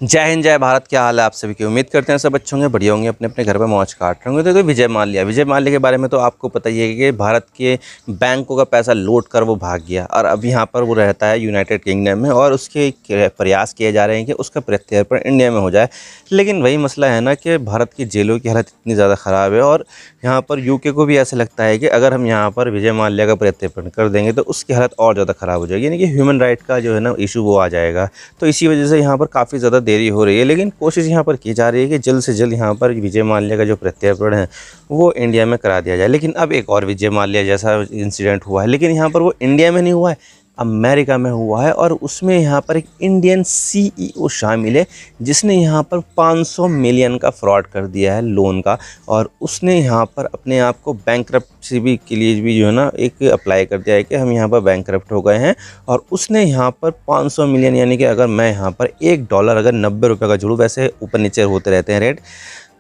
जय हिंद जय भारत। क्या हाल है आप सभी की। उम्मीद करते हैं सब अच्छे होंगे, बढ़िया होंगे, अपने अपने घर में मौज काट रहे होंगे। तो विजय माल्या के बारे में तो आपको पता ही है कि भारत के बैंकों का पैसा लूट कर वो भाग गया और अब यहाँ पर वो रहता है यूनाइटेड किंगडम में और उसके प्रयास किए जा रहे हैं कि उसका प्रत्यर्पण इंडिया में हो जाए। लेकिन वही मसला है ना कि भारत की जेलों की हालत इतनी ज़्यादा ख़राब है और यहाँ पर यूके को भी ऐसा लगता है कि अगर हम यहाँ पर विजय माल्या का प्रत्यर्पण कर देंगे तो उसकी हालत और ज़्यादा ख़राब हो जाएगी, यानी कि ह्यूमन राइट का जो है ना इशू वो आ जाएगा। तो इसी वजह से यहाँ पर काफ़ी ज़्यादा देरी हो रही है, लेकिन कोशिश यहाँ पर की जा रही है कि जल्द से जल्द यहाँ पर विजय माल्या का जो प्रत्यर्पण है वो इंडिया में करा दिया जाए। लेकिन अब एक और विजय माल्या जैसा इंसिडेंट हुआ है, लेकिन यहाँ पर वो इंडिया में नहीं हुआ है, अमेरिका में हुआ है। और उसमें यहाँ पर एक इंडियन सीईओ शामिल है जिसने यहाँ पर 500 मिलियन का फ्रॉड कर दिया है लोन का, और उसने यहाँ पर अपने आप को बैंकरप्सी भी के लिए भी जो है ना एक अप्लाई कर दिया है कि हम यहाँ पर बैंकरप्ट हो गए हैं। और उसने यहाँ पर 500 मिलियन, यानी कि अगर मैं यहाँ पर $1 अगर 90 रुपये का जोड़ूँ, वैसे ऊपर नीचे होते रहते हैं रेट,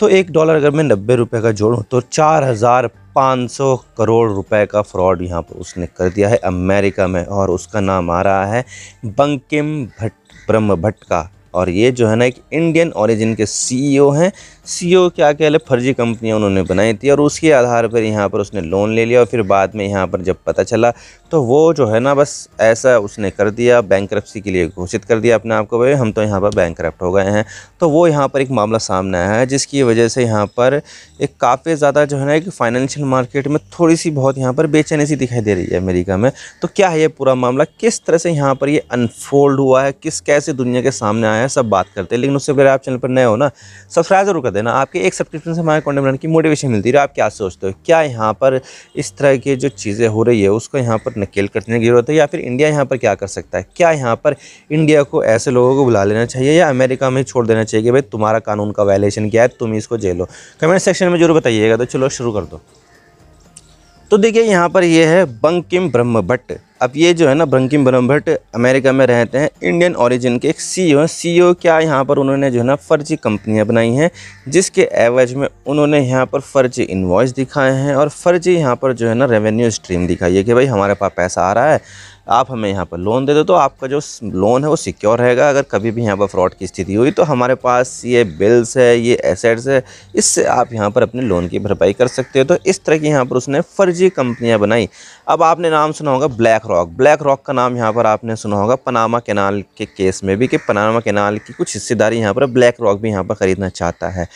तो $1 अगर मैं 90 रुपये का जोड़ूँ तो 4500 करोड़ रुपए का फ्रॉड यहाँ पर उसने कर दिया है अमेरिका में। और उसका नाम आ रहा है बंकिम ब्रह्म भट्ट का। और ये जो है ना एक इंडियन ओरिजिन के सीईओ हैं। सीईओ क्या कहले फर्जी कंपनियां उन्होंने बनाई थी और उसके आधार पर यहाँ पर उसने लोन ले लिया और फिर बाद में यहाँ पर जब पता चला तो वो जो है ना बस ऐसा उसने कर दिया, बैंकरप्सी के लिए घोषित कर दिया अपने आप को, भाई हम तो यहाँ पर बैंकरप्ट हो गए हैं। तो वो यहाँ पर एक मामला सामने आया है जिसकी वजह से यहाँ पर एक काफ़ी ज़्यादा जो है ना एक फाइनेंशियल मार्केट में थोड़ी सी बहुत यहाँ पर बेचैनी सी दिखाई दे रही है अमेरिका में। तो क्या है ये पूरा मामला, किस तरह से यहाँ पर ये अनफोल्ड हुआ है, कैसे दुनिया के सामने आया है, सब बात करते हैं। लेकिन उससे पहले आप चैनल पर नए हो ना, सब्सक्राइब जरूर कर देना। आपके एक सब्सक्रिप्शन से हमारे कंटेंट बनाने की मोटिवेशन मिलती है। आप क्या सोचते हो, क्या यहाँ पर इस तरह की जो चीज़ें हो रही है उसको यहाँ पर नकेल करने की ज़रूरत है, या फिर इंडिया यहाँ पर क्या कर सकता है? क्या यहाँ पर इंडिया को ऐसे लोगों को बुला लेना चाहिए या अमेरिका में छोड़ देना चाहिए कि भाई तुम्हारा कानून का वायलेशन क्या है, तुम इसको जेलो? कमेंट सेक्शन में जरूर बताइएगा। तो चलो शुरू कर दो। तो देखिए यहाँ पर ये है बंकिम ब्रह्म भट्ट। अब ये जो है ना बंकिम ब्रह्म भट्ट अमेरिका में रहते हैं, इंडियन ओरिजिन के एक सीईओ हैं। सीईओ क्या यहाँ पर उन्होंने जो है ना फर्जी कंपनियां बनाई हैं जिसके एवज में उन्होंने यहाँ पर फर्जी इनवॉइस दिखाए हैं और फर्जी यहाँ पर जो है ना रेवेन्यू स्ट्रीम दिखाई है कि भाई हमारे पास पैसा आ रहा है, आप हमें यहाँ पर लोन दे दो तो आपका जो लोन है वो सिक्योर रहेगा। अगर कभी भी यहाँ पर फ्रॉड की स्थिति हुई तो हमारे पास ये बिल्स है, ये एसेट्स है, इससे आप यहाँ पर अपने लोन की भरपाई कर सकते हो। तो इस तरह की यहाँ पर उसने फर्जी कंपनियाँ बनाई। अब आपने नाम सुना होगा ब्लैक रॉक का नाम यहाँ पर आपने सुना होगा पनामा कैनाल के केस में भी, कि पनामा कैनाल की कुछ हिस्सेदारी यहाँ पर ब्लैक रॉक भी यहाँ पर ख़रीदना चाहता है।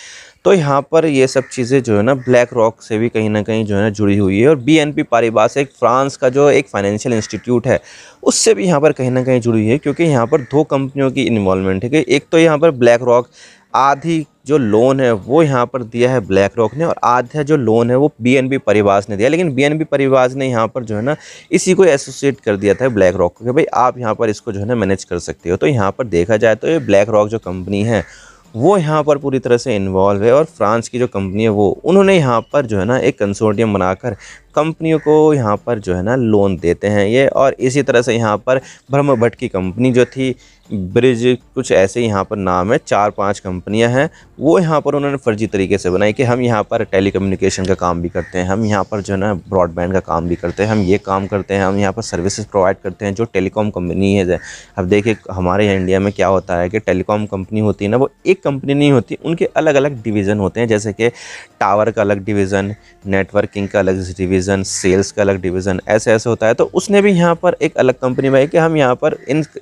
तो यहाँ पर ये सब चीज़ें जो है ना ब्लैक रॉक से भी कहीं ना कहीं जो है ना जुड़ी हुई है, और BNP पारिबास एक फ्रांस का जो एक फाइनेंशियल इंस्टीट्यूट है उससे भी यहाँ पर कहीं ना कहीं जुड़ी हुई है, क्योंकि यहाँ पर दो कंपनियों की इन्वॉल्वमेंट है कि एक तो यहाँ पर ब्लैक रॉक आधी जो लोन है वो यहाँ पर दिया है ब्लैक रॉक ने, और आधा जो लोन है वो BNP पारिबास ने दिया। लेकिन BNP पारिबास ने यहाँ पर जो है ना इसी को एसोसिएट कर दिया था ब्लैक रॉक को कि भाई आप यहाँ पर इसको जो है ना मैनेज कर सकते हो। तो यहाँ पर देखा जाए तो ये ब्लैक रॉक जो कंपनी है वो यहाँ पर पूरी तरह से इन्वॉल्व है, और फ्रांस की जो कंपनी है वो उन्होंने यहाँ पर जो है ना एक कंसोर्टियम बनाकर कंपनियों को यहाँ पर जो है ना लोन देते हैं ये। और इसी तरह से यहाँ पर ब्रह्म भट्ट की कंपनी जो थी ब्रिज कुछ ऐसे यहाँ पर नाम है, 4-5 कंपनियां हैं, वो यहाँ पर उन्होंने फर्जी तरीके से बनाई कि हम यहाँ पर टेलीकम्युनिकेशन का काम भी करते हैं, हम यहाँ पर जो है ना ब्रॉडबैंड का काम भी करते हैं, हम ये काम करते हैं, हम यहाँ पर सर्विसेज प्रोवाइड करते हैं जो टेलीकॉम कंपनी है। अब देखिए हमारे यहाँ इंडिया में क्या होता है कि टेलीकॉम कंपनी होती है ना, वो एक कंपनी नहीं होती, उनके अलग अलग डिवीज़न होते हैं, जैसे कि टावर का अलग डिवीज़न, नेटवर्किंग का अलग डिवीज़न, सेल्स का अलग डिवीज़न, ऐसे ऐसे होता है। तो उसने भी यहाँ पर एक अलग कंपनी बनाई कि हम यहाँ पर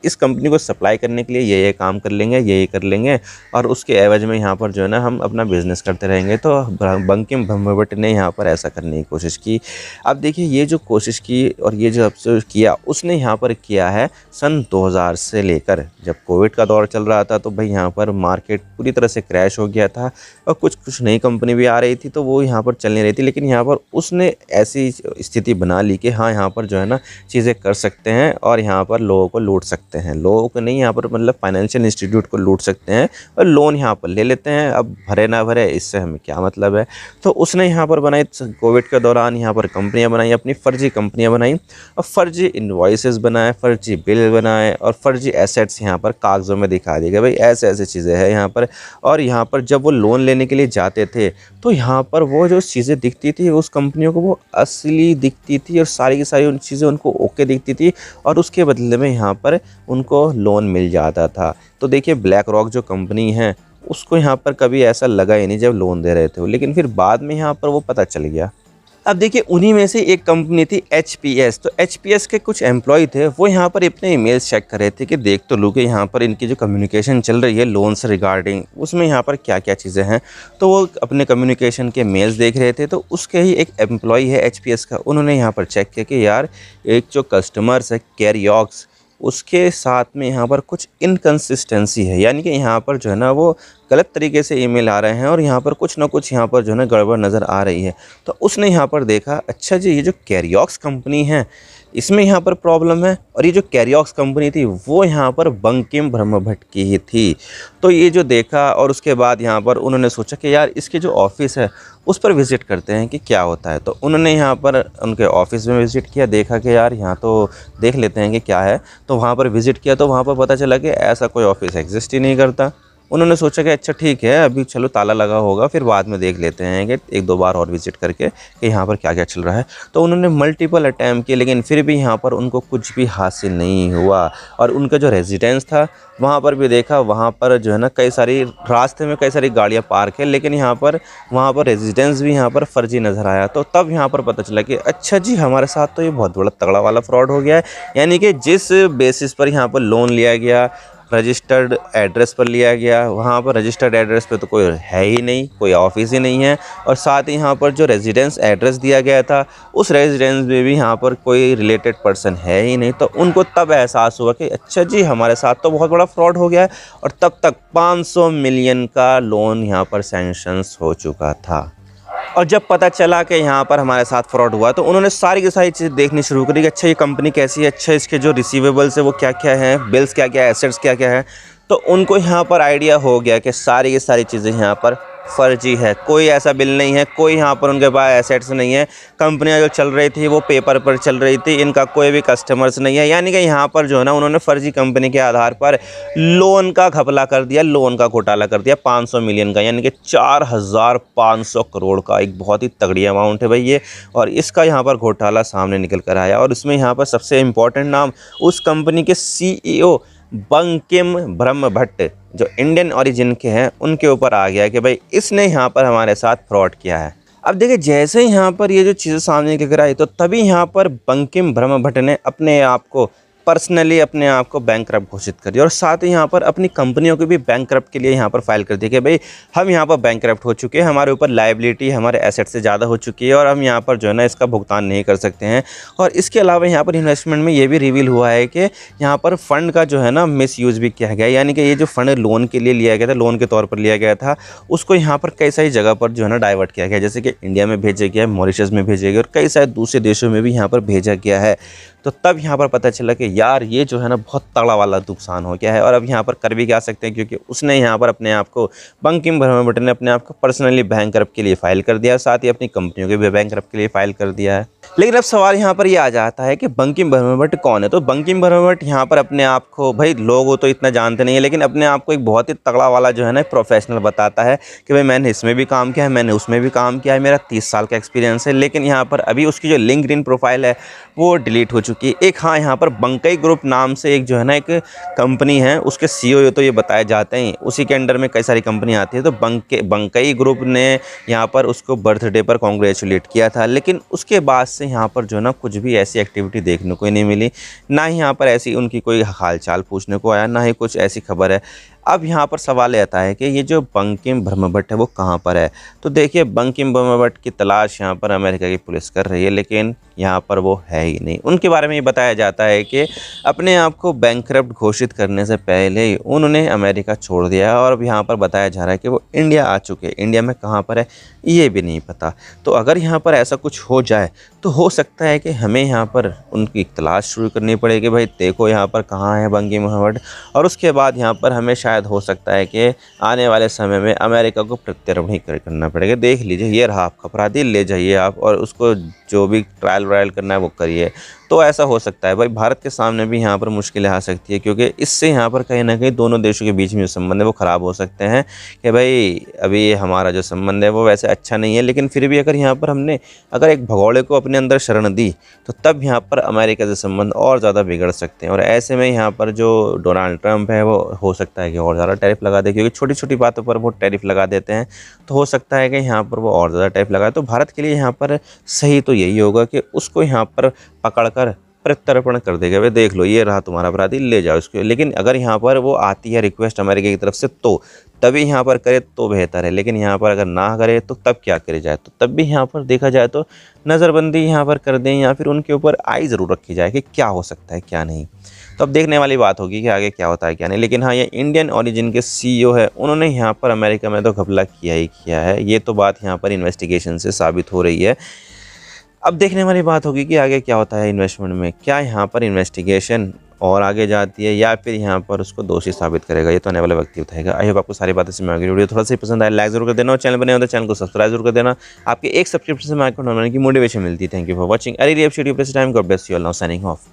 इस कंपनी को सप्लाई करने के लिए ये काम कर लेंगे, ये कर लेंगे, और उसके एवज में यहाँ पर जो है ना हम अपना बिजनेस करते रहेंगे। तो बंकिम ब्रह्म भट्ट ने यहाँ पर ऐसा करने की कोशिश की। अब देखिए ये जो कोशिश की और ये जो अब किया उसने यहाँ पर किया है सन 2000 से लेकर, जब कोविड का दौर चल रहा था तो भाई यहाँ पर मार्केट पूरी तरह से क्रैश हो गया था और कुछ नई कंपनी भी आ रही थी तो वो यहाँ पर चल नहीं रही थी। लेकिन यहाँ पर उसने ऐसी स्थिति बना ली कि हाँ यहाँ पर जो है ना चीज़ें कर सकते हैं और यहाँ पर लोगों को लूट सकते हैं, लोगों को नहीं, यहाँ पर मतलब फाइनेंशियल इंस्टीट्यूट को लूट सकते हैं और लोन यहाँ पर ले लेते हैं। अब भरे ना भरे इससे हमें क्या मतलब है। तो उसने यहाँ पर बनाई कोविड के दौरान यहाँ पर कंपनियाँ बनाई, अपनी फर्जी कंपनियाँ बनाई और फर्जी इन्वॉइसेस बनाए, फर्जी बिल बनाए और फर्जी एसेट्स यहाँ पर कागज़ों में दिखा दिए गए भाई ऐसे ऐसे चीज़ें हैं यहाँ पर। और यहाँ पर जब वो लोन लेने के लिए जाते थे तो यहाँ पर वो जो चीज़ें दिखती थी उस कंपनियों को वो असली दिखती थी और सारी की सारी उन चीज़ें उनको ओके दिखती थी और उसके बदले में यहाँ पर उनको लोन मिल जाता था। तो देखिए ब्लैक रॉक जो कंपनी है उसको यहाँ पर कभी ऐसा लगा ही नहीं जब लोन दे रहे थे वो, लेकिन फिर बाद में यहाँ पर वो पता चल गया। अब देखिए उन्हीं में से एक कंपनी थी एचपीएस। तो एचपीएस के कुछ एम्प्लॉय थे, वो यहाँ पर अपने ईमेल्स चेक कर रहे थे कि देख तो लूँ कि यहाँ पर इनकी जो कम्युनिकेशन चल रही है लोन से रिगार्डिंग, उसमें यहाँ पर क्या क्या चीज़ें हैं। तो वो अपने कम्युनिकेशन के मेल्स देख रहे थे, तो उसके ही एक एम्प्लॉय है एचपीएस का, उन्होंने यहाँ पर चेक किया कि यार एक जो कस्टमर्स है कैरियॉक्स, उसके साथ में यहाँ पर कुछ इनकंसिस्टेंसी है, यानी कि यहाँ पर जो है ना वो गलत तरीके से ईमेल आ रहे हैं और यहाँ पर कुछ ना कुछ यहाँ पर जो है ना गड़बड़ नज़र आ रही है। तो उसने यहाँ पर देखा, अच्छा जी ये जो कैरियॉक्स कंपनी है इसमें यहाँ पर प्रॉब्लम है, और ये जो कैरियॉक्स कंपनी थी वो यहाँ पर बंकिम ब्रह्मभट्ट की ही थी। तो ये जो देखा और उसके बाद यहाँ पर उन्होंने सोचा कि यार इसके जो ऑफिस है उस पर विज़िट करते हैं कि क्या होता है। तो उन्होंने यहाँ पर उनके ऑफिस में विज़िट किया, देखा कि यार यहाँ तो देख लेते हैं कि क्या है। तो वहाँ पर विज़िट किया तो वहाँ पर पता चला कि ऐसा कोई ऑफिस एग्जिस्ट ही नहीं करता। उन्होंने सोचा कि अच्छा ठीक है अभी चलो ताला लगा होगा, फिर बाद में देख लेते हैं कि एक दो बार और विज़िट करके कि यहाँ पर क्या क्या चल रहा है। तो उन्होंने मल्टीपल अटैम्प्ट किए, लेकिन फिर भी यहाँ पर उनको कुछ भी हासिल नहीं हुआ। और उनका जो रेजिडेंस था वहाँ पर भी देखा, वहाँ पर जो है ना कई सारी रास्ते में कई सारी गाड़ियाँ पार्क है, लेकिन यहाँ पर वहाँ पर रेजिडेंस भी यहाँ पर फर्जी नज़र आया। तो तब यहाँ पर पता चला कि अच्छा जी हमारे साथ तो ये बहुत बड़ा तगड़ा वाला फ्रॉड हो गया है। यानी कि जिस बेसिस पर यहाँ पर लोन लिया गया, रजिस्टर्ड एड्रेस पर लिया गया, वहाँ पर रजिस्टर्ड एड्रेस पे तो कोई है ही नहीं, कोई ऑफिस ही नहीं है। और साथ ही यहाँ पर जो रेजिडेंस एड्रेस दिया गया था उस रेजिडेंस में भी यहाँ पर कोई रिलेटेड पर्सन है ही नहीं। तो उनको तब एहसास हुआ कि अच्छा जी हमारे साथ तो बहुत बड़ा फ्रॉड हो गया है। और तब तक 500 मिलियन का लोन यहाँ पर सैंक्शंस हो चुका था। और जब पता चला कि यहाँ पर हमारे साथ फ्रॉड हुआ तो उन्होंने सारी की सारी चीज़ देखनी शुरू करी कि अच्छा ये कंपनी कैसी है, अच्छा इसके जो रिसीवेबल्स है वो क्या क्या हैं, बिल्स क्या क्या है, एसेट्स क्या क्या है। तो उनको यहाँ पर आइडिया हो गया कि सारी की सारी चीज़ें यहाँ पर फर्जी है, कोई ऐसा बिल नहीं है, कोई यहाँ पर उनके पास एसेट्स नहीं है, कंपनियाँ जो चल रही थी वो पेपर पर चल रही थी, इनका कोई भी कस्टमर्स नहीं है। यानी कि यहाँ पर जो है ना उन्होंने फर्जी कंपनी के आधार पर लोन का घपला कर दिया, लोन का घोटाला कर दिया 500 मिलियन का, यानी कि 4500 करोड़ का एक बहुत ही तगड़ी अमाउंट है भाई ये। और इसका यहाँ पर घोटाला सामने निकल कर आया और इसमें यहाँ पर सबसे इम्पोर्टेंट नाम उस कंपनी के CEO बंकिम ब्रह्मभट्ट जो इंडियन ओरिजिन के हैं उनके ऊपर आ गया कि भाई इसने यहाँ पर हमारे साथ फ्रॉड किया है। अब देखिए जैसे ही यहाँ पर ये जो चीज़ें सामने निकल कर आई तो तभी यहाँ पर बंकिम ब्रह्मभट्ट ने अपने आप को पर्सनली अपने आप को बैंकरप्ट घोषित कर दिया और साथ ही यहाँ पर अपनी कंपनियों को भी बैंकरप्ट के लिए यहाँ पर फाइल कर दिया कि भाई हम यहाँ पर बैंकरप्ट हो चुके हैं, हमारे ऊपर लायबिलिटी हमारे एसेट से ज़्यादा हो चुकी है और हम यहाँ पर जो है ना इसका भुगतान नहीं कर सकते हैं। और इसके अलावा यहाँ पर इन्वेस्टमेंट में ये भी रिवील हुआ है कि यहाँ पर फ़ंड का जो है ना मिसयूज़ भी किया गया, यानी कि ये जो फ़ंड लोन के लिए लिया गया था, लोन के तौर पर लिया गया था, उसको यहाँ पर कई सारी जगह पर जो है ना डाइवर्ट किया गया, जैसे कि इंडिया में भेजा गया, मॉरिशस में भेजा गया और कई सारे दूसरे देशों में भी यहाँ पर भेजा गया है। तो तब यहाँ पर पता चला कि यार ये जो है ना बहुत तगड़ा वाला नुकसान हो गया है। और अब यहाँ पर कर भी क्या सकते हैं, क्योंकि उसने यहाँ पर अपने आप को बंकिम ब्रह्मभट्ट ने अपने आप को पर्सनली बैंकरप्ट के लिए फ़ाइल कर दिया, साथ ही अपनी कंपनियों के भी बैंकरप्ट के लिए फ़ाइल कर दिया है। लेकिन अब सवाल यहाँ पर ये आ जाता है कि बंकिम ब्रह्मभट्ट कौन है। तो बंकिम ब्रह्मभट्ट यहाँ पर अपने आप को, भाई लोग तो इतना जानते नहीं है, लेकिन अपने आप को एक बहुत ही तगड़ा वाला जो है ना प्रोफेशनल बताता है कि भाई मैंने इसमें भी काम किया है, मैंने उसमें भी काम किया है, मेरा 30 साल का एक्सपीरियंस है। लेकिन यहाँ पर अभी उसकी जो लिंक्डइन प्रोफाइल है वो डिलीट हो चुकी है। एक हाँ यहाँ पर बंकई ग्रुप नाम से एक जो है ना एक कंपनी है, उसके CEO तो ये बताए जाते हैं, उसी के अंडर में कई सारी कंपनी आती है। तो बंकई ग्रुप ने यहाँ पर उसको बर्थडे पर कॉन्ग्रेचुलेट किया था, लेकिन उसके बाद से यहाँ पर जो है ना कुछ भी ऐसी एक्टिविटी देखने को ही नहीं मिली, ना ही यहाँ पर ऐसी उनकी कोई हाल चाल पूछने को आया, ना ही कुछ ऐसी खबर है। अब यहाँ पर सवाल आता है कि ये जो बंकिम ब्रह्मभट्ट है वो कहाँ पर है। तो देखिए बंकिम ब्रह्मभट्ट की तलाश यहाँ पर अमेरिका की पुलिस कर रही है, लेकिन यहाँ पर वो है ही नहीं। उनके बारे में ये बताया जाता है कि अपने आप को बैंकरप्ट घोषित करने से पहले ही उन्होंने अमेरिका छोड़ दिया और अब यहाँ पर बताया जा रहा है कि वो इंडिया आ चुके हैं। इंडिया में कहाँ पर है ये भी नहीं पता। तो अगर यहाँ पर ऐसा कुछ हो जाए तो हो सकता है कि हमें यहाँ पर उनकी तलाश शुरू करनी पड़ेगी, भाई देखो यहाँ पर कहाँ है बंकिम ब्रह्मभट्ट। और उसके बाद यहाँ पर हमें शायद हो सकता है कि आने वाले समय में अमेरिका को प्रत्यार्पण करना पड़ेगा। देख लीजिए ये रहा आपका अपराधी, ले जाइए आप और उसको जो भी ट्रायल वायल करना है वो करिए। तो ऐसा हो सकता है भाई, भारत के सामने भी यहाँ पर मुश्किलें आ सकती है, क्योंकि इससे यहाँ पर कहीं ना कहीं दोनों देशों के बीच में जो संबंध है वो ख़राब हो सकते हैं कि भाई अभी हमारा जो संबंध है वो वैसे अच्छा नहीं है, लेकिन फिर भी अगर यहाँ पर हमने अगर एक भगोड़े को अपने अंदर शरण दी तो तब यहाँ पर अमेरिका से संबंध और ज़्यादा बिगड़ सकते हैं। और ऐसे में यहाँ पर जो डोनाल्ड ट्रंप है वो हो सकता है कि और ज़्यादा टैरिफ लगा दे, क्योंकि छोटी छोटी बातों पर वो टैरिफ लगा देते हैं, तो हो सकता है कि यहाँ पर वो और ज़्यादा टैरिफ लगाए। तो भारत के लिए यहाँ पर सही तो यही होगा कि उसको यहाँ पर पकड़ कर प्रत्यर्पण कर देगा, वे देख लो ये रहा तुम्हारा अपराधी, ले जाओ इसको। लेकिन अगर यहाँ पर वो आती है रिक्वेस्ट अमेरिका की तरफ से तो तभी यहाँ पर करे तो बेहतर है, लेकिन यहाँ पर अगर ना करे तो तब क्या करे जाए। तो तब भी यहाँ पर देखा जाए तो नज़रबंदी यहाँ पर कर दें या फिर उनके ऊपर आई ज़रूर रखी जाए कि क्या हो सकता है क्या नहीं। तो अब देखने वाली बात होगी कि आगे क्या होता है क्या नहीं। लेकिन हाँ, ये इंडियन ओरिजिन के सीईओ है, उन्होंने यहाँ पर अमेरिका में तो घपला किया ही किया है, ये तो बात यहाँ पर इन्वेस्टिगेशन से साबित हो रही है। अब देखने वाली बात होगी कि आगे क्या होता है इन्वेस्टमेंट में, क्या यहाँ पर इन्वेस्टिगेशन और आगे जाती है या फिर यहाँ पर उसको दोषी साबित करेगा, ये तो आने वाला वक्त ही बताएगा। आई होप आपको सारी बातें समझ आ गई। वीडियो थोड़ा सा पसंद आया लाइक जरूर कर देना, और चैनल बने हो तो चैनल को सब्सक्राइब जरूर कर देना। आपके एक सब्सक्रिप्शन से मैं आपको की मोटिवेशन मिलती है। Thank you for watching. अरे time god bless you all, now signing of.